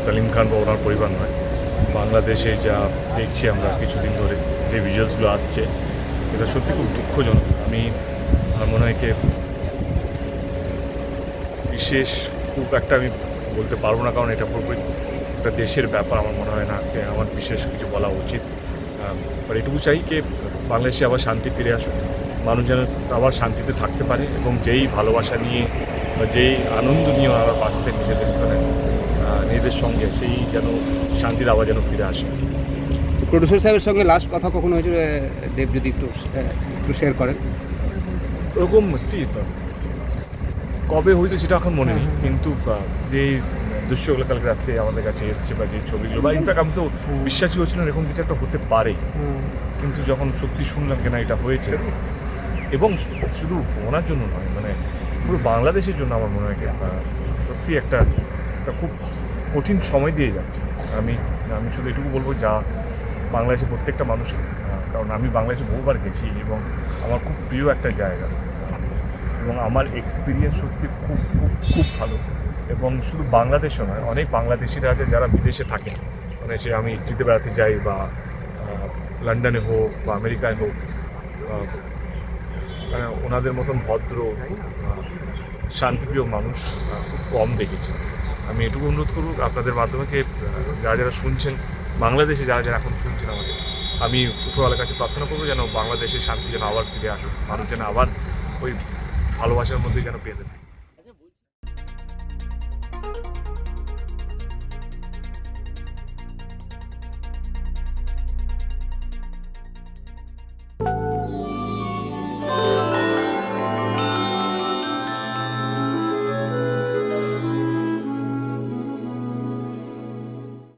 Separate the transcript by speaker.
Speaker 1: সালিম খান বা ওনার পরিবার নয়। বাংলাদেশে যা দেখছি আমরা কিছুদিন ধরে যে ভিজুয়ালসগুলো আসছে, এটা সত্যি খুব দুঃখজনক। আমার মনে হয় কি বিশেষ খুব একটা আমি বলতে পারবো না, কারণ এটা পুরোপুরি একটা দেশের ব্যাপার। আমার মনে হয় না আমার বিশেষ কিছু বলা উচিত। আর এটুকু চাই কি বাংলাদেশে আবার শান্তি ফিরে আসুক, মানুষ যেন আবার শান্তিতে থাকতে পারে, এবং যেই ভালোবাসা নিয়ে বা যেই আনন্দ নিয়ে আবার বাঁচতে নিজেদের নিজেদের সঙ্গে, সেই যেন শান্তির আবার যেন ফিরে আসে।
Speaker 2: প্রডিউসার সাহেবের সঙ্গে লাস্ট কথা কখন হয়েছিল দেব, যদি একটু শেয়ার করেন?
Speaker 1: ওরকম কবে হয়েছে সেটা এখন মনে নেই, কিন্তু যে দৃশ্যগুলো কালকে রাত্রে আমাদের কাছে এসছে বা যে ছবিগুলো, বা ইনফ্যাক্ট আমি তো বিশ্বাসই হচ্ছিল না এরকম কিছু একটা হতে পারে, কিন্তু যখন সত্যি শুনলাম কেনা এটা হয়েছে, এবং শুধু ওনার জন্য নয়, মানে পুরো বাংলাদেশের জন্য আমার মনে হয় সত্যি একটা খুব কঠিন সময় দিয়ে যাচ্ছে। আমি শুধু এটুকু বলবো, যা বাংলাদেশে প্রত্যেকটা মানুষ, কারণ আমি বাংলাদেশে বহুবার গেছি এবং আমার খুব প্রিয় একটা জায়গা, এবং আমার এক্সপিরিয়েন্স সত্যি খুব খুব খুব ভালো। এবং শুধু বাংলাদেশও নয়, অনেক বাংলাদেশিরা আছে যারা বিদেশে থাকে, মানে সে আমি ইটালিতে বেড়াতে যাই বা লন্ডনে হোক বা আমেরিকায় হোক, মানে ওনাদের মতন ভদ্র শান্তিপ্রিয় মানুষ খুব কম দেখেছি। আমি এটুকু অনুরোধ করব আপনাদের মাধ্যমে, যারা যারা শুনছেন, বাংলাদেশে যারা যারা এখন শুনছেন আমাদের, আমি উপরওয়ালার কাছে প্রার্থনা করবো যেন বাংলাদেশের শান্তি যেন আবার ফিরে আসুক, মানুষ যেন আবার ওই ভালোবাসার মধ্যে যেন পেতে থাকে।